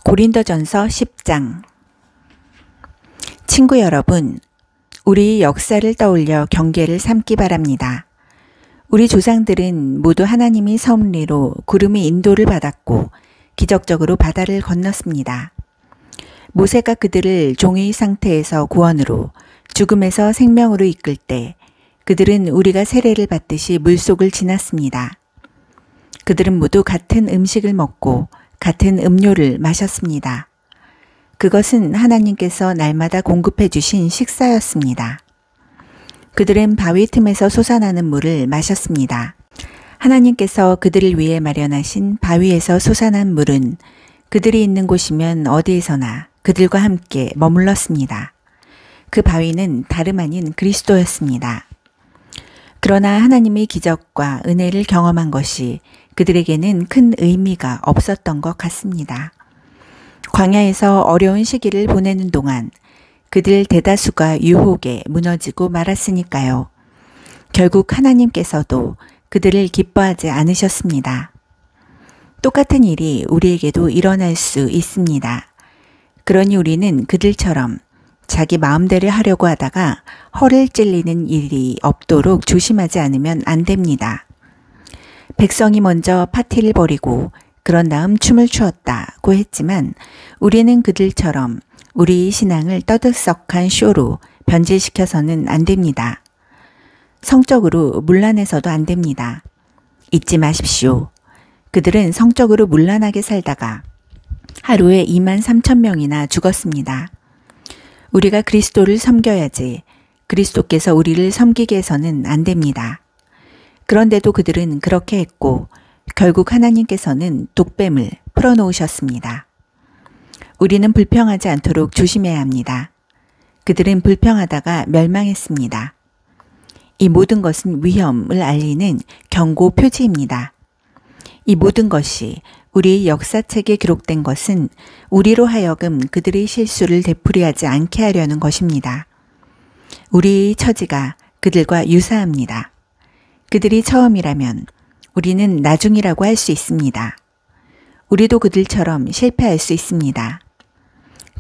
고린도전서 10장. 친구 여러분, 우리 역사를 떠올려 경계를 삼기 바랍니다. 우리 조상들은 모두 하나님의 섭리로 구름의 인도를 받았고 기적적으로 바다를 건넜습니다. 모세가 그들을 종의 상태에서 구원으로, 죽음에서 생명으로 이끌 때 그들은 우리가 세례를 받듯이 물속을 지났습니다. 그들은 모두 같은 음식을 먹고 같은 음료를 마셨습니다. 그것은 하나님께서 날마다 공급해 주신 식사였습니다. 그들은 바위 틈에서 솟아나는 물을 마셨습니다. 하나님께서 그들을 위해 마련하신 바위에서 솟아난 물은 그들이 있는 곳이면 어디에서나 그들과 함께 머물렀습니다. 그 바위는 다름 아닌 그리스도였습니다. 그러나 하나님의 기적과 은혜를 경험한 것이 그들에게는 큰 의미가 없었던 것 같습니다. 광야에서 어려운 시기를 보내는 동안 그들 대다수가 유혹에 무너지고 말았으니까요. 결국 하나님께서도 그들을 기뻐하지 않으셨습니다. 똑같은 일이 우리에게도 일어날 수 있습니다. 그러니 우리는 그들처럼 자기 마음대로 하려고 하다가 허를 찔리는 일이 없도록 조심하지 않으면 안 됩니다. 백성이 먼저 파티를 벌이고 그런 다음 춤을 추었다고 했지만 우리는 그들처럼 우리 신앙을 떠들썩한 쇼로 변질시켜서는 안 됩니다. 성적으로 문란해서도 안 됩니다. 잊지 마십시오. 그들은 성적으로 문란하게 살다가 하루에 23,000명이나 죽었습니다. 우리가 그리스도를 섬겨야지 그리스도께서 우리를 섬기게 해서는 안 됩니다. 그런데도 그들은 그렇게 했고 결국 하나님께서는 독뱀을 풀어놓으셨습니다. 우리는 불평하지 않도록 조심해야 합니다. 그들은 불평하다가 멸망했습니다. 이 모든 것은 위험을 알리는 경고 표지입니다. 이 모든 것이 우리 역사책에 기록된 것은 우리로 하여금 그들의 실수를 되풀이하지 않게 하려는 것입니다. 우리의 처지가 그들과 유사합니다. 그들이 처음이라면 우리는 나중이라고 할 수 있습니다. 우리도 그들처럼 실패할 수 있습니다.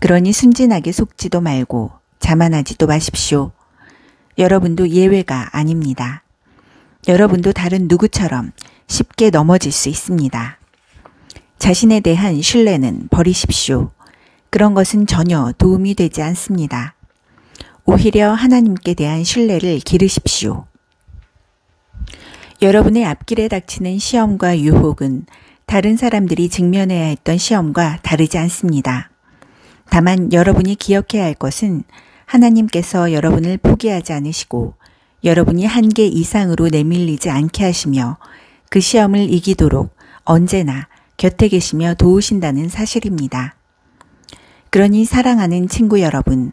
그러니 순진하게 속지도 말고 자만하지도 마십시오. 여러분도 예외가 아닙니다. 여러분도 다른 누구처럼 쉽게 넘어질 수 있습니다. 자신에 대한 신뢰는 버리십시오. 그런 것은 전혀 도움이 되지 않습니다. 오히려 하나님께 대한 신뢰를 기르십시오. 여러분의 앞길에 닥치는 시험과 유혹은 다른 사람들이 직면해야 했던 시험과 다르지 않습니다. 다만 여러분이 기억해야 할 것은 하나님께서 여러분을 포기하지 않으시고 여러분이 한계 이상으로 내밀리지 않게 하시며 그 시험을 이기도록 언제나 곁에 계시며 도우신다는 사실입니다. 그러니 사랑하는 친구 여러분,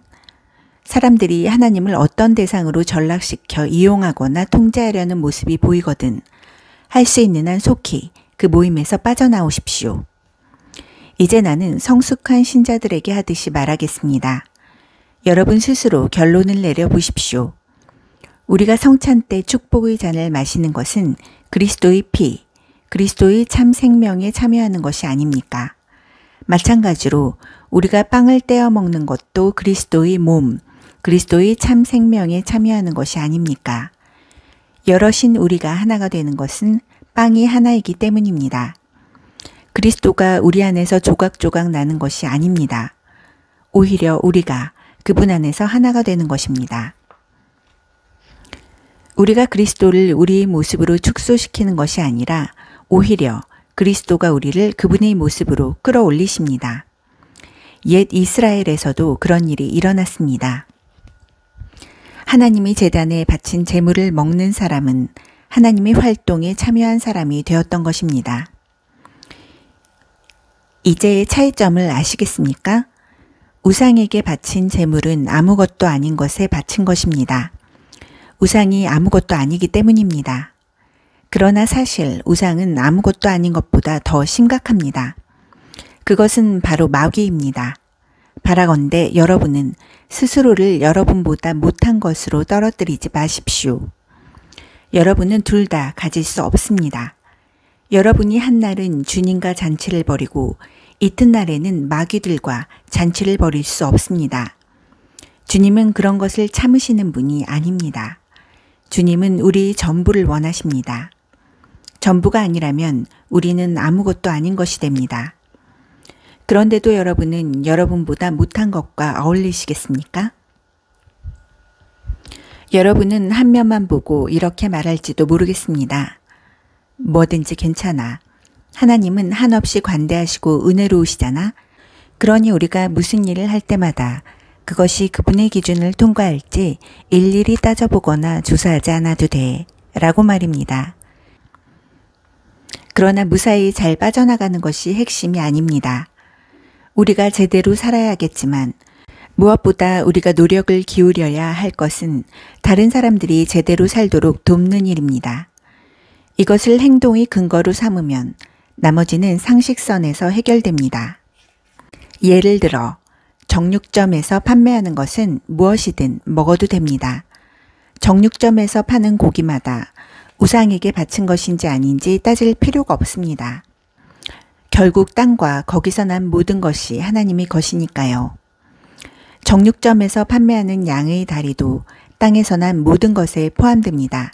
사람들이 하나님을 어떤 대상으로 전락시켜 이용하거나 통제하려는 모습이 보이거든 할 수 있는 한 속히 그 모임에서 빠져나오십시오. 이제 나는 성숙한 신자들에게 하듯이 말하겠습니다. 여러분 스스로 결론을 내려보십시오. 우리가 성찬 때 축복의 잔을 마시는 것은 그리스도의 피, 그리스도의 참 생명에 참여하는 것이 아닙니까? 마찬가지로 우리가 빵을 떼어 먹는 것도 그리스도의 몸, 그리스도의 참 생명에 참여하는 것이 아닙니까? 여럿인 우리가 하나가 되는 것은 빵이 하나이기 때문입니다. 그리스도가 우리 안에서 조각조각 나는 것이 아닙니다. 오히려 우리가 그분 안에서 하나가 되는 것입니다. 우리가 그리스도를 우리의 모습으로 축소시키는 것이 아니라 오히려 그리스도가 우리를 그분의 모습으로 끌어올리십니다. 옛 이스라엘에서도 그런 일이 일어났습니다. 하나님의 제단에 바친 제물을 먹는 사람은 하나님의 활동에 참여한 사람이 되었던 것입니다. 이제 차이점을 아시겠습니까? 우상에게 바친 제물은 아무것도 아닌 것에 바친 것입니다. 우상이 아무것도 아니기 때문입니다. 그러나 사실 우상은 아무것도 아닌 것보다 더 심각합니다. 그것은 바로 마귀입니다. 바라건대 여러분은 스스로를 여러분보다 못한 것으로 떨어뜨리지 마십시오. 여러분은 둘 다 가질 수 없습니다. 여러분이 한날은 주님과 잔치를 벌이고 이튿날에는 마귀들과 잔치를 벌일 수 없습니다. 주님은 그런 것을 참으시는 분이 아닙니다. 주님은 우리 전부를 원하십니다. 전부가 아니라면 우리는 아무것도 아닌 것이 됩니다. 그런데도 여러분은 여러분보다 못한 것과 어울리시겠습니까? 여러분은 한 면만 보고 이렇게 말할지도 모르겠습니다. 뭐든지 괜찮아. 하나님은 한없이 관대하시고 은혜로우시잖아. 그러니 우리가 무슨 일을 할 때마다 그것이 그분의 기준을 통과할지 일일이 따져보거나 조사하지 않아도 돼. 라고 말입니다. 그러나 무사히 잘 빠져나가는 것이 핵심이 아닙니다. 우리가 제대로 살아야겠지만 무엇보다 우리가 노력을 기울여야 할 것은 다른 사람들이 제대로 살도록 돕는 일입니다. 이것을 행동의 근거로 삼으면 나머지는 상식선에서 해결됩니다. 예를 들어 정육점에서 판매하는 것은 무엇이든 먹어도 됩니다. 정육점에서 파는 고기마다 우상에게 바친 것인지 아닌지 따질 필요가 없습니다. 결국 땅과 거기서 난 모든 것이 하나님의 것이니까요. 정육점에서 판매하는 양의 다리도 땅에서 난 모든 것에 포함됩니다.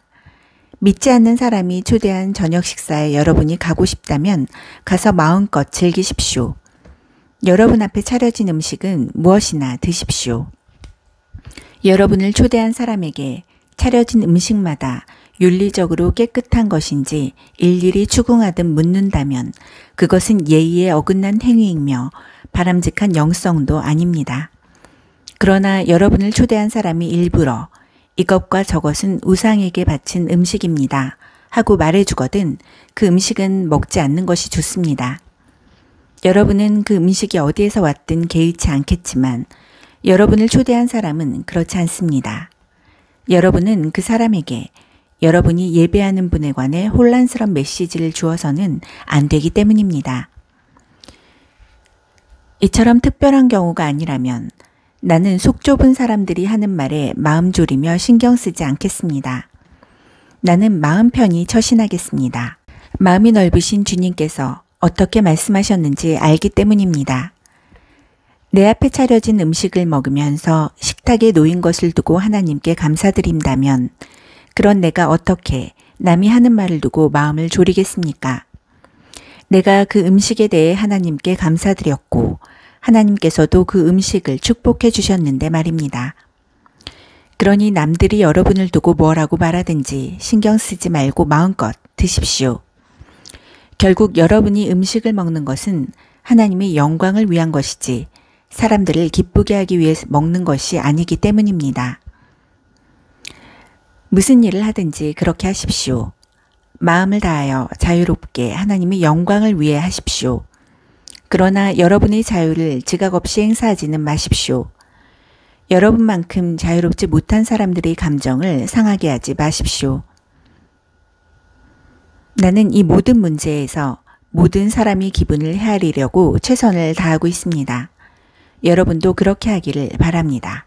믿지 않는 사람이 초대한 저녁 식사에 여러분이 가고 싶다면 가서 마음껏 즐기십시오. 여러분 앞에 차려진 음식은 무엇이나 드십시오. 여러분을 초대한 사람에게 차려진 음식마다 윤리적으로 깨끗한 것인지 일일이 추궁하듯 묻는다면 그것은 예의에 어긋난 행위이며 바람직한 영성도 아닙니다. 그러나 여러분을 초대한 사람이 일부러 이것과 저것은 우상에게 바친 음식입니다 하고 말해주거든 그 음식은 먹지 않는 것이 좋습니다. 여러분은 그 음식이 어디에서 왔든 개의치 않겠지만 여러분을 초대한 사람은 그렇지 않습니다. 여러분은 그 사람에게 여러분이 예배하는 분에 관해 혼란스러운 메시지를 주어서는 안 되기 때문입니다. 이처럼 특별한 경우가 아니라면 나는 속 좁은 사람들이 하는 말에 마음 졸이며 신경 쓰지 않겠습니다. 나는 마음 편히 처신하겠습니다. 마음이 넓으신 주님께서 어떻게 말씀하셨는지 알기 때문입니다. 내 앞에 차려진 음식을 먹으면서 식탁에 놓인 것을 두고 하나님께 감사드린다면 그런 내가 어떻게 남이 하는 말을 두고 마음을 졸이겠습니까? 내가 그 음식에 대해 하나님께 감사드렸고 하나님께서도 그 음식을 축복해 주셨는데 말입니다. 그러니 남들이 여러분을 두고 뭐라고 말하든지 신경 쓰지 말고 마음껏 드십시오. 결국 여러분이 음식을 먹는 것은 하나님의 영광을 위한 것이지 사람들을 기쁘게 하기 위해 먹는 것이 아니기 때문입니다. 무슨 일을 하든지 그렇게 하십시오. 마음을 다하여 자유롭게 하나님의 영광을 위해 하십시오. 그러나 여러분의 자유를 지각 없이 행사하지는 마십시오. 여러분만큼 자유롭지 못한 사람들의 감정을 상하게 하지 마십시오. 나는 이 모든 문제에서 모든 사람의 기분을 헤아리려고 최선을 다하고 있습니다. 여러분도 그렇게 하기를 바랍니다.